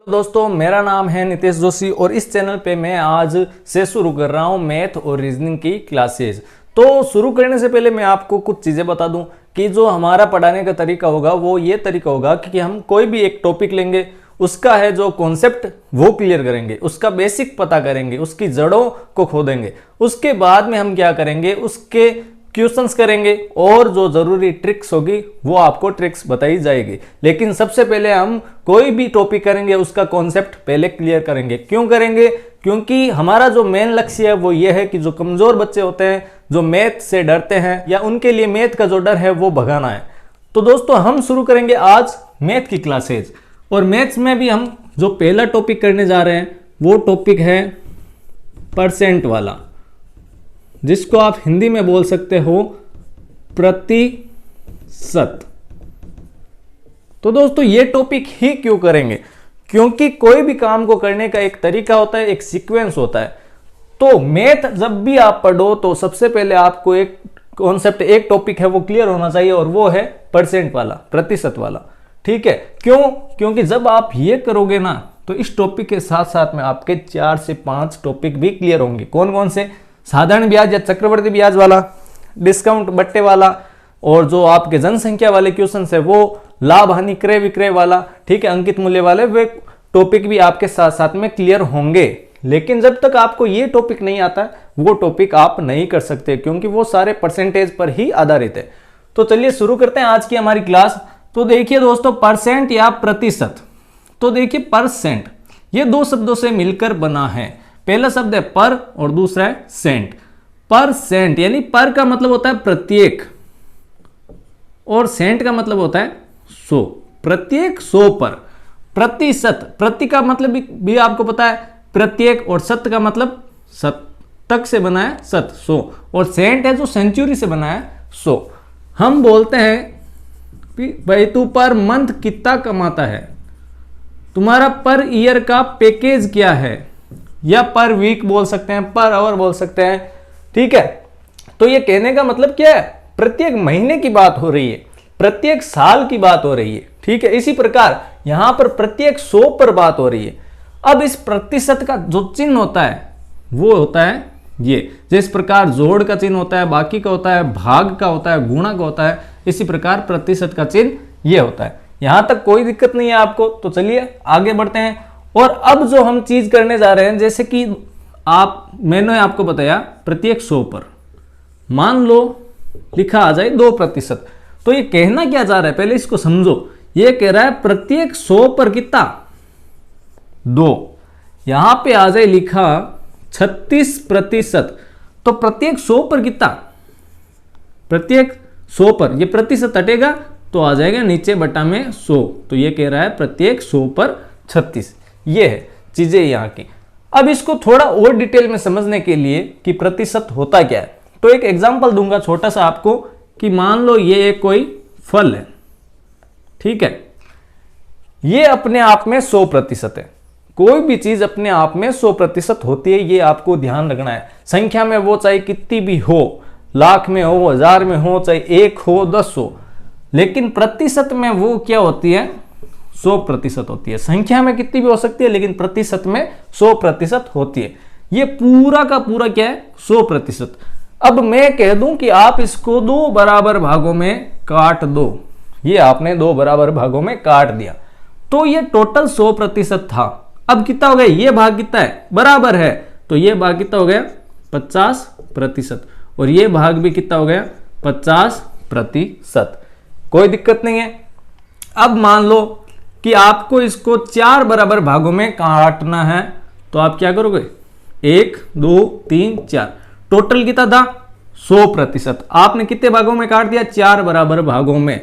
दोस्तों, मेरा नाम है नितेश जोशी और इस चैनल पे मैं आज से शुरू कर रहा हूँ मैथ और रीजनिंग की क्लासेस। तो शुरू करने से पहले मैं आपको कुछ चीज़ें बता दूं कि जो हमारा पढ़ाने का तरीका होगा वो ये तरीका होगा कि हम कोई भी एक टॉपिक लेंगे, उसका है जो कॉन्सेप्ट वो क्लियर करेंगे, उसका बेसिक पता करेंगे, उसकी जड़ों को खोदेंगे। उसके बाद में हम क्या करेंगे, उसके क्वेश्चंस करेंगे और जो जरूरी ट्रिक्स होगी वो आपको ट्रिक्स बताई जाएगी। लेकिन सबसे पहले हम कोई भी टॉपिक करेंगे उसका कॉन्सेप्ट पहले क्लियर करेंगे। क्यों करेंगे? क्योंकि हमारा जो मेन लक्ष्य है वो ये है कि जो कमजोर बच्चे होते हैं, जो मैथ से डरते हैं या उनके लिए मैथ का जो डर है वो भगाना है। तो दोस्तों, हम शुरू करेंगे आज मैथ की क्लासेज। और मैथ्स में भी हम जो पहला टॉपिक करने जा रहे हैं वो टॉपिक है परसेंट वाला, जिसको आप हिंदी में बोल सकते हो प्रतिशत। तो दोस्तों, ये टॉपिक ही क्यों करेंगे? क्योंकि कोई भी काम को करने का एक तरीका होता है, एक सीक्वेंस होता है। तो मैथ जब भी आप पढ़ो तो सबसे पहले आपको एक कॉन्सेप्ट, एक टॉपिक है वो क्लियर होना चाहिए और वो है परसेंट वाला, प्रतिशत वाला। ठीक है? क्यों? क्योंकि जब आप ये करोगे ना तो इस टॉपिक के साथ साथ में आपके 4 से 5 टॉपिक भी क्लियर होंगे। कौन कौन से? साधारण ब्याज या चक्रवर्ती ब्याज वाला, डिस्काउंट बट्टे वाला, और जो आपके जनसंख्या वाले क्वेश्चन है वो लाभ हानि क्रय विक्रय वाला, ठीक है, अंकित मूल्य वाले, वे टॉपिक भी आपके साथ साथ में क्लियर होंगे। लेकिन जब तक आपको ये टॉपिक नहीं आता वो टॉपिक आप नहीं कर सकते, क्योंकि वो सारे परसेंटेज पर ही आधारित है। तो चलिए शुरू करते हैं आज की हमारी क्लास। तो देखिए दोस्तों, परसेंट या प्रतिशत। तो देखिए, परसेंट ये दो शब्दों से मिलकर बना है। पहला शब्द है पर और दूसरा है सेंट। परसेंट यानी पर का मतलब होता है प्रत्येक और सेंट का मतलब होता है 100, प्रत्येक 100 पर। प्रतिशत, प्रति का मतलब भी आपको पता है प्रत्येक, और शत का मतलब शतक से बना है शत, 100, और सेंट है जो सेंचुरी से बना है 100। हम बोलते हैं भाई तू पर मंथ कितना कमाता है, तुम्हारा पर ईयर का पैकेज क्या है, या पर वीक बोल सकते हैं, पर आवर बोल सकते हैं। ठीक है? तो ये कहने का मतलब क्या है? प्रत्येक महीने की बात हो रही है, प्रत्येक साल की बात हो रही है। ठीक है? इसी प्रकार यहां पर प्रत्येक 100 पर बात हो रही है। अब इस प्रतिशत का जो चिन्ह होता है वो होता है ये, जिस प्रकार जोड़ का चिन्ह होता है, बाकी का होता है, भाग का होता है, गुणा का होता है, इसी प्रकार प्रतिशत का चिन्ह ये होता है। यहां तक कोई दिक्कत नहीं है आपको? तो चलिए आगे बढ़ते हैं। और अब जो हम चीज करने जा रहे हैं, जैसे कि मैंने आपको बताया प्रत्येक 100 पर मान लो लिखा आ जाए 2%। तो ये कहना क्या जा रहा है, पहले इसको समझो। ये कह रहा है प्रत्येक 100 पर कितना, 2। यहां पे आ जाए लिखा 36%। तो प्रत्येक 100 पर कितना, प्रत्येक 100 पर ये प्रतिशत हटेगा तो आ जाएगा नीचे बटा में 100। तो ये कह रहा है प्रत्येक 100 पर 36। ये है चीजें यहाँ की। अब इसको थोड़ा और डिटेल में समझने के लिए कि प्रतिशत होता क्या है, तो एक एग्जांपल दूंगा छोटा सा आपको कि मान लो ये कोई फल है। ठीक है? ये अपने आप में 100% है। कोई भी चीज अपने आप में 100% होती है, ये आपको ध्यान रखना है। संख्या में वो चाहे कितनी भी हो, लाख में हो, 1000 में हो, चाहे 1 हो, 10 हो, लेकिन प्रतिशत में वो क्या होती है, 100% होती है। संख्या में कितनी भी हो सकती है, लेकिन प्रतिशत में 100% होती है। ये पूरा का पूरा क्या है, 100%। अब मैं कह दूं कि आप इसको 2 बराबर भागों में काट दो। ये आपने 2 बराबर भागों में काट दिया तो ये टोटल 100% था। अब कितना हो गया, ये भाग कितना है, बराबर है, तो ये भाग कितना हो गया, 50%, और ये भाग भी कितना हो गया, 50%। कोई दिक्कत नहीं है। अब मान लो कि आपको इसको 4 बराबर भागों में काटना है, तो आप क्या करोगे, 1 2 3 4, टोटल कितना था, 100%। आपने कितने भागों में काट दिया, 4 बराबर भागों में।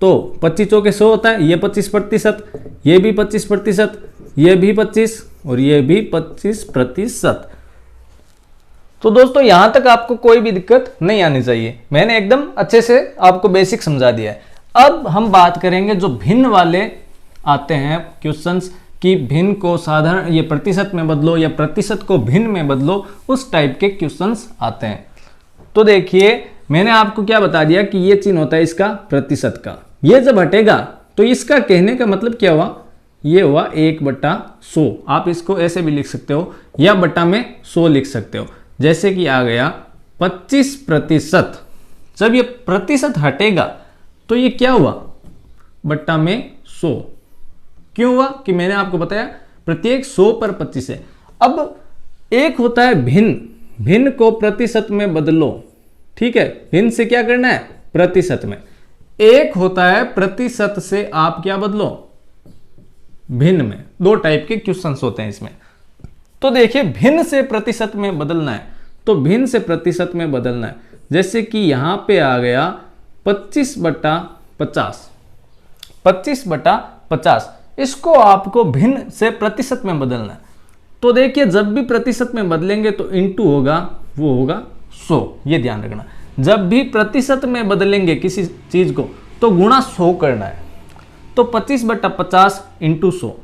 तो 25 चौके 100 होता है, ये 25%, ये भी 25%, ये भी 25 और ये भी 25%। तो दोस्तों, यहां तक आपको कोई भी दिक्कत नहीं आनी चाहिए। मैंने एकदम अच्छे से आपको बेसिक समझा दिया है। अब हम बात करेंगे जो भिन्न वाले आते हैं क्वेश्चंस कि भिन्न को साधारण ये प्रतिशत में बदलो या प्रतिशत को भिन्न में बदलो, उस टाइप के क्वेश्चंस आते हैं। तो देखिए, मैंने आपको क्या बता दिया कि ये चिन्ह होता है इसका प्रतिशत का। ये जब हटेगा तो इसका कहने का मतलब क्या हुआ ये हुआ 1/100। आप इसको ऐसे भी लिख सकते हो या बटा में 100 लिख सकते हो। जैसे कि आ गया 25%। जब ये प्रतिशत हटेगा तो ये क्या हुआ, बट्टा में 100। क्यों हुआ कि मैंने आपको बताया प्रत्येक 100 पर 25 है। अब एक होता है भिन्न, भिन्न को प्रतिशत में बदलो, ठीक है, भिन्न से क्या करना है, प्रतिशत में। एक होता है प्रतिशत से आप क्या बदलो, भिन्न में। दो टाइप के क्वेश्चंस होते हैं इसमें। तो देखिए भिन्न से प्रतिशत में बदलना है तो भिन्न से प्रतिशत में बदलना है। जैसे कि यहां पे आ गया 25/50, 25/50, इसको आपको भिन्न से प्रतिशत में बदलना है। तो देखिए जब भी प्रतिशत में बदलेंगे तो इंटू होगा, वो होगा 100। ये ध्यान रखना, जब भी प्रतिशत में बदलेंगे किसी चीज को तो गुणा 100 करना है। तो 25/50 इंटू 100,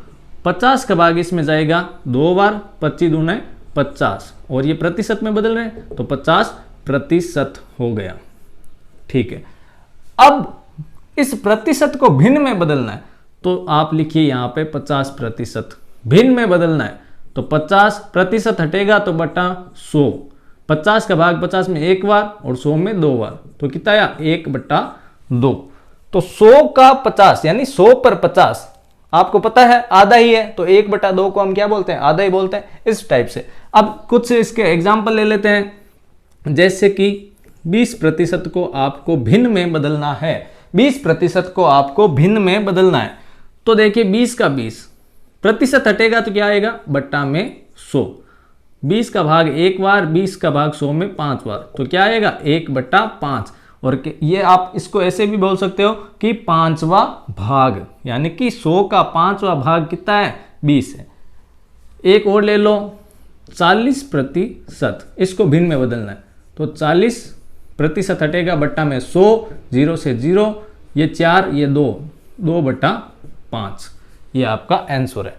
50 का भाग इसमें जाएगा 2 बार, 25 दूने 50, और ये प्रतिशत में बदल रहे हैं तो 50% हो गया, ठीक है। अब इस प्रतिशत को भिन्न में बदलना है तो आप लिखिए यहां पे 50%। भिन्न में बदलना है तो 50% हटेगा तो बटा 100, 50 का भाग 50 में 1 बार और 100 में 2 बार, तो कितना आया 1/2। तो 100 का 50 यानी 100 पर 50 आपको पता है आधा ही है, तो 1/2 को हम क्या बोलते हैं, आधा ही बोलते हैं, इस टाइप से। अब कुछ इसके एग्जाम्पल ले लेते हैं। जैसे कि 20% को आपको भिन्न में बदलना है, 20% को आपको भिन्न में बदलना है। तो देखिए 20 का 20 प्रतिशत हटेगा तो क्या आएगा, बट्टा में 100। 20 का भाग 1 बार, 20 का भाग 100 में 5 बार, तो क्या आएगा 1/5। और ये आप इसको ऐसे भी बोल सकते हो कि 5वां भाग, यानी कि 100 का 5वां भाग कितना है, 20 है। एक और ले लो 40%, इसको भिन्न में बदलना है तो 40% हटेगा, बट्टा में 100, 0 से 0, ये 4, ये 2, 2/5, ये आपका आंसर है।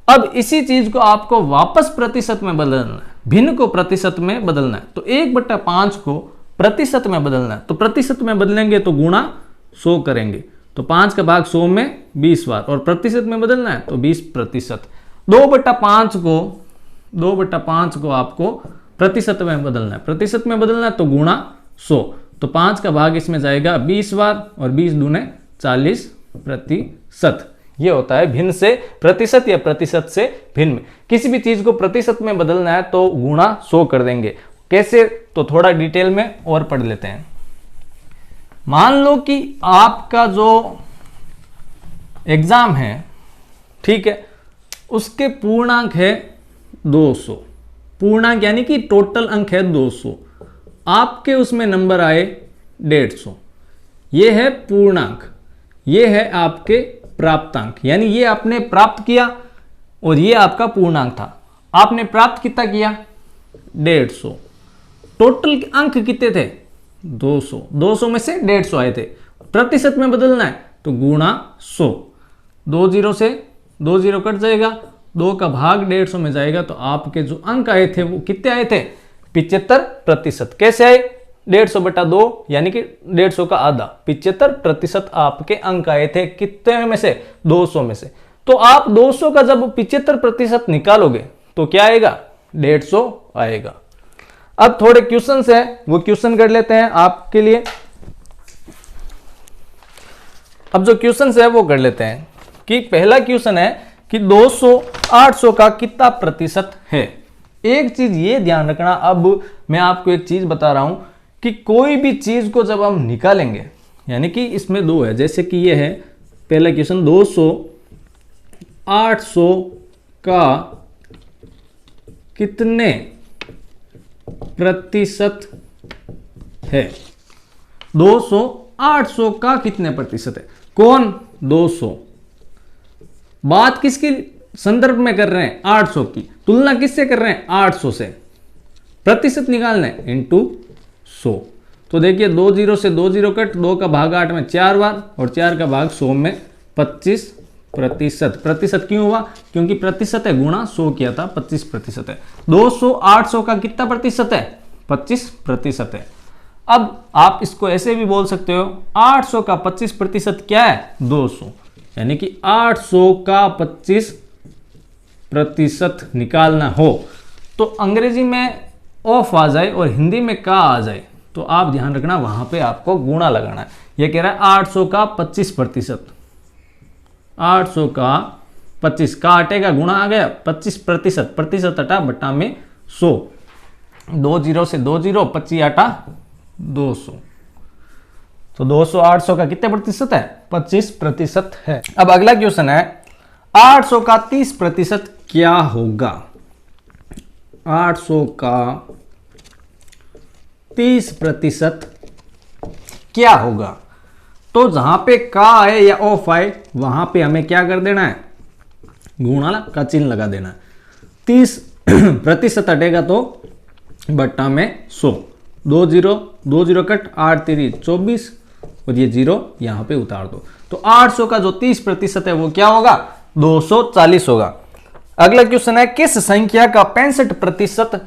अब इसी चीज को आपको वापस प्रतिशत में बदलना है, भिन्न को प्रतिशत में बदलना है तो 1/5 को प्रतिशत में बदलना है। तो प्रतिशत में बदलेंगे तो गुणा 100 करेंगे, तो 5 का भाग 100 में 20 बार, और प्रतिशत में बदलना है तो 20%। 2/5 को आपको प्रतिशत में बदलना है, प्रतिशत में बदलना है तो गुणा 100, तो 5 का भाग इसमें जाएगा 20 बार, और 20 दूने 40%। ये होता है भिन्न से प्रतिशत या प्रतिशत से भिन्न में। किसी भी चीज को प्रतिशत में बदलना है तो गुणा 100 कर देंगे। कैसे, तो थोड़ा डिटेल में और पढ़ लेते हैं। मान लो कि आपका जो एग्जाम है, ठीक है, उसके पूर्णांक है 200, पूर्णांक यानी कि टोटल अंक है 200, आपके उसमें नंबर आए 150। ये है पूर्णांक, ये है आपके प्राप्तांक, यानी ये आपने प्राप्त किया और ये आपका पूर्णांक था। आपने प्राप्त कितना किया, 150। टोटल अंक कितने थे, 200, 200 में से 150 आए थे। प्रतिशत में बदलना है तो गुणा 100, 2 0 से 2 0 कट जाएगा, 2 का भाग 150 में जाएगा, तो आपके जो अंक आए थे वो कितने आए थे, 75%। कैसे आए, 150/2 यानी कि 150 का आधा, 75% आपके अंक आए थे। कितने में से, 200 में से। तो आप 200 का जब 75% निकालोगे तो क्या आएगा, 150 आएगा। अब थोड़े क्वेश्चंस है, वो क्वेश्चन कर लेते हैं आपके लिए। अब जो क्वेश्चंस है वो कर लेते हैं कि पहला क्वेश्चन है कि 200 800 का कितना प्रतिशत है। एक चीज ये ध्यान रखना, अब मैं आपको एक चीज बता रहा हूं कि कोई भी चीज को जब हम निकालेंगे, यानी कि इसमें 2 है, जैसे कि ये है पहला क्वेश्चन, 200 800 का कितने प्रतिशत है। 200 800 का कितने प्रतिशत है, कौन, 200। बात किसके संदर्भ में कर रहे हैं, 800 की। तुलना किससे कर रहे हैं, 800 से। प्रतिशत निकालना है इंटू 100। तो देखिए 2 0 से 2 0 कट, 2 का भाग 8 में 4 बार, और 4 का भाग 100 में 25%। प्रतिशत क्यों हुआ, क्योंकि प्रतिशत है, गुणा 100 किया था, 25% है। 200 800 का कितना प्रतिशत है, 25% है। अब आप इसको ऐसे भी बोल सकते हो, 800 का 25% क्या है, 200। यानी कि 800 का 25% निकालना हो तो अंग्रेजी में ऑफ आ जाए और हिंदी में का आ जाए तो आप ध्यान रखना वहां पे आपको गुणा लगाना है। ये कह रहा है 800 का 25%, 800 का 25 का हटेगा गुणा आ गया 25%, प्रतिशत हटा बटा में 100, 2 जीरो से 2 जीरो, 25 हटा 200, तो 200 800 का कितने प्रतिशत है? 25% है। अब अगला क्वेश्चन है 800 का 30% क्या होगा? 800 का 30% क्या होगा? तो जहां पे का आए या ऑफ आए वहां पे हमें क्या कर देना है? गुणा का चिन्ह लगा देना है। 30% हटेगा तो बट्टा में 100, 2 जीरो कट, 8 3 24 और ये जीरो यहां पे उतार दो। तो 800 का जो 30% है वो क्या होगा? 240 होगा। अगला क्वेश्चन है किस संख्या का 65%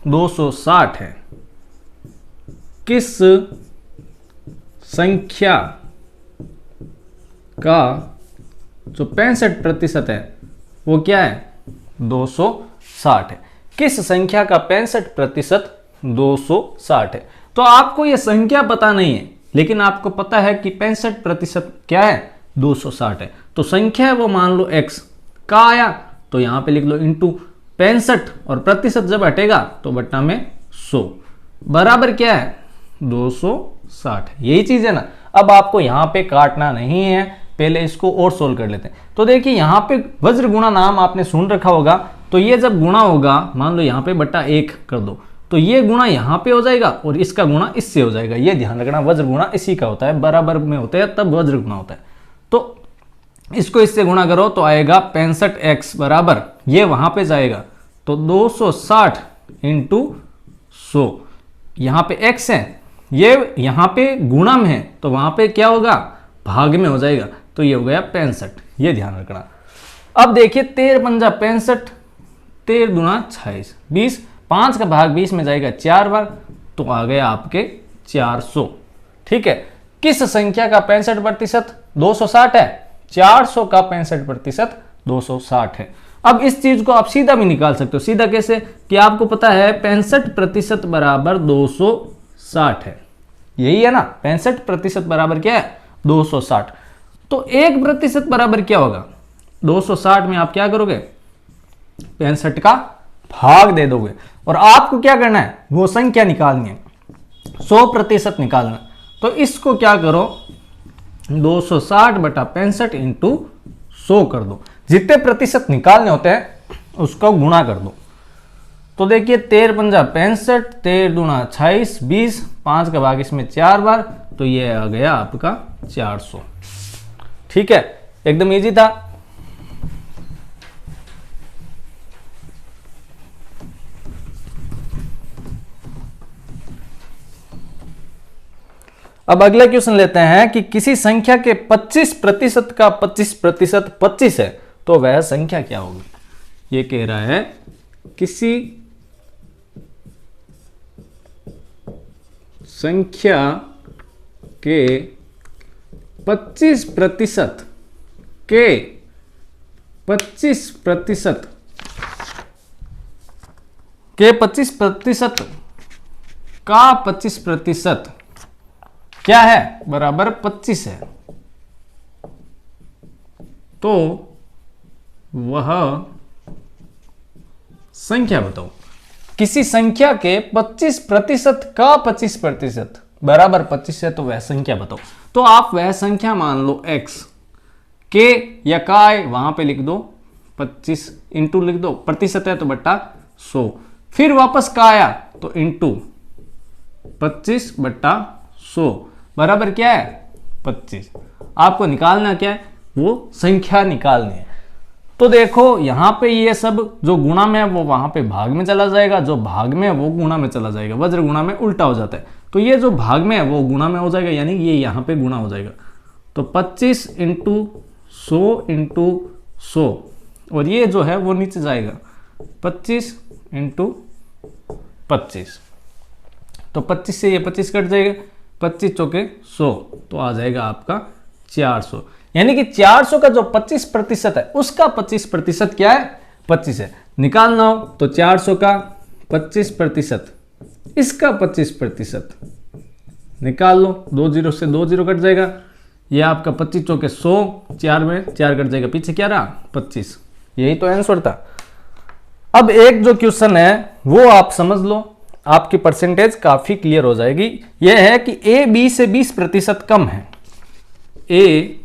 260 है? किस संख्या का जो 65% है वो क्या है? 260 है। किस संख्या का 65% 260 है? तो आपको यह संख्या पता नहीं है लेकिन आपको पता है कि 65% क्या है? 260 है। तो संख्या है वो मान लो x, का आया तो यहां पे लिख लो इंटू 65 और प्रतिशत जब हटेगा तो बट्टा में 100 बराबर क्या है? 260। यही चीज है ना। अब आपको यहां पे काटना नहीं है, पहले इसको और सोल्व कर लेते हैं। तो देखिए यहां पे वज्र गुणा नाम आपने सुन रखा होगा, तो ये जब गुणा होगा मान लो यहां पे बट्टा 1 कर दो तो ये गुणा यहां पे हो जाएगा और इसका गुणा इससे हो जाएगा। ये ध्यान रखना वज्र गुणा इसी का होता है, बराबर में होता है तब वज्र गुणा होता है। तो इसको इससे गुणा करो तो आएगा 65x बराबर, ये वहां पे जाएगा तो 260 इंटू 100, यहां पे x है, ये यहां पे गुणा में है तो वहां पे क्या होगा? भाग में हो जाएगा, तो ये हो गया 65। ये ध्यान रखना। अब देखिए 13 पंजा 65, 13 दूना 26, 20, 5 का भाग 20 में जाएगा 4 बार तो आ गया आपके 400। ठीक है। किस संख्या का 65% 260 है? 400 का 65% 260 है। अब इस चीज को आप सीधा भी निकाल सकते हो। सीधा कैसे? कि आपको पता है 65% बराबर 260 है, यही है ना। 65% बराबर क्या है? 260। तो 1% बराबर क्या होगा? 260 में आप क्या करोगे? 65 का भाग दे दोगे और आपको क्या करना है? वो संख्या निकालनी है, 100% निकालना। तो इसको क्या करो? 260 बटा 65 इंटू 100 कर दो। जितने प्रतिशत निकालने होते हैं उसको गुणा कर दो। तो देखिए 13 पंजा 65, 13 दूना 26, 20, 5 का भाग इसमें 4 बार तो ये आ गया आपका 400। ठीक है, एकदम इजी था। अब अगला क्वेश्चन लेते हैं कि किसी संख्या के 25% का 25% 25 है तो वह संख्या क्या होगी? ये कह रहा है किसी संख्या के 25% के 25% के 25% का 25% क्या है? बराबर 25 है। तो वह संख्या बताओ। किसी संख्या के 25% का 25% बराबर 25 है तो वह संख्या बताओ। तो आप वह संख्या मान लो x, के या का है वहां पे लिख दो 25 इंटू लिख दो, प्रतिशत है तो बट्टा 100, फिर वापस का आया तो इंटू 25 बट्टा 100 बराबर क्या है? 25। आपको निकालना क्या है? वो संख्या निकालनी है। तो देखो यहां पे ये सब जो गुणा में है वो वहां पे भाग में चला जाएगा, जो भाग में है वो गुणा में चला जाएगा। वज्र गुणा में उल्टा हो जाता है, तो ये जो भाग में है वो गुणा में हो जाएगा, यानी ये यहां पे गुणा हो जाएगा। तो 25 इंटू 100 इंटू 100 और ये जो है वो नीचे जाएगा 25 इंटू 25, तो 25 से ये 25 कट जाएगा, 25 चौके 100 तो आ जाएगा आपका 400। यानी कि 400 का जो 25% है उसका 25% क्या है, 25 है। निकालना हो तो 400 का 25%, इसका 25% निकाल लो। 2 जीरो से 2 जीरो कट जाएगा, ये आपका 25 चौके 100, 4 में 4 कट जाएगा, पीछे क्या रहा 25। यही तो आंसर था। अब एक जो क्वेश्चन है वो आप समझ लो, आपकी परसेंटेज काफी क्लियर हो जाएगी। यह है कि ए बी से 20% कम है, ए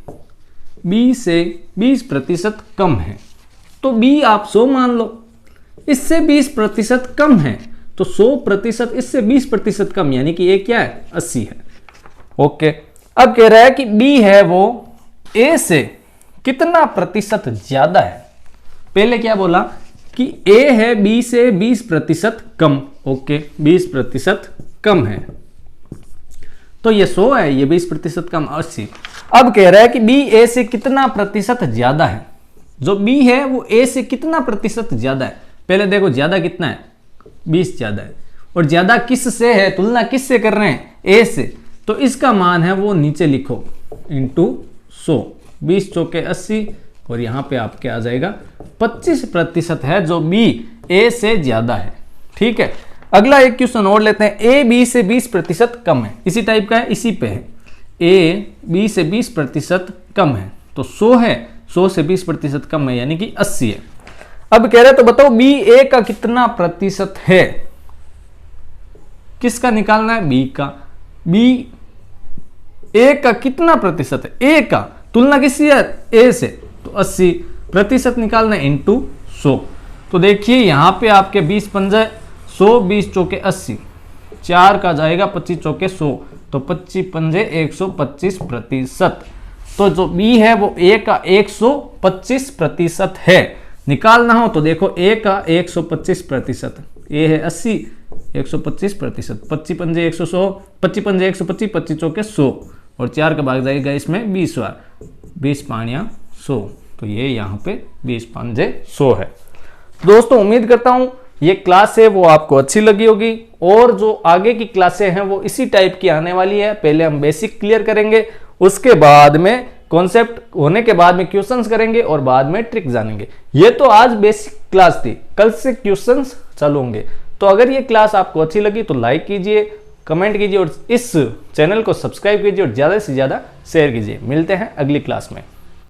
बी से 20% कम है, तो बी आप 100 मान लो। इससे 20% कम है तो 100% इससे 20% कम, यानी कि ए क्या है 80 है। ओके, अब कह रहा है कि बी है वो ए से कितना प्रतिशत ज्यादा है। पहले क्या बोला कि ए है बी से 20% कम। ओके, 20% कम है तो ये 100 है, ये 20% कम 80। अब कह रहा है कि बी ए से कितना प्रतिशत ज्यादा है। जो बी है वो ए से कितना प्रतिशत ज्यादा है। पहले देखो ज्यादा कितना है, 20 ज्यादा है, और ज्यादा किस से है, तुलना किस से कर रहे हैं, ए से, तो इसका मान है वो नीचे लिखो इंटू 100, 20 चौके 80, और यहां पे आपके आ जाएगा 25% है जो बी ए से ज्यादा है। ठीक है, अगला एक क्वेश्चन और लेते हैं। ए बी से 20% कम है, इसी टाइप का है, इसी पे है। ए बी से 20% कम है तो 100 है, 100 से 20% कम है यानी कि 80 है। अब कह रहे तो बताओ बी ए का कितना प्रतिशत है। किसका निकालना है, बी का। बी ए का कितना प्रतिशत है, ए का, तुलना किससे है, ए से, तो 80% निकालना है इंटू 100। तो देखिए यहां पे आपके 20 पंजे 100, 20 चौके 80, 4 का जाएगा 25 चौके 100, तो 25 पंजे 125%। तो जो बी है वो ए का 125% है। निकालना हो तो देखो ए का 125%, ए है 80, 125%, 25 पंजे 100, 25 पंजे 125, 25 चौके 100, और 4 का भाग जाएगा इसमें 20 बार, 20 पानिया 100, तो ये यहाँ पे 20 पंजे 100 है। दोस्तों उम्मीद करता हूँ ये क्लास है वो आपको अच्छी लगी होगी, और जो आगे की क्लासें हैं वो इसी टाइप की आने वाली है। पहले हम बेसिक क्लियर करेंगे, उसके बाद में कॉन्सेप्ट होने के बाद में क्वेश्चंस करेंगे, और बाद में ट्रिक जानेंगे। ये तो आज बेसिक क्लास थी, कल से क्वेश्चंस चालू होंगे। तो अगर ये क्लास आपको अच्छी लगी तो लाइक कीजिए, कमेंट कीजिए, और इस चैनल को सब्सक्राइब कीजिए, और ज्यादा से ज्यादा शेयर कीजिए। मिलते हैं अगली क्लास में।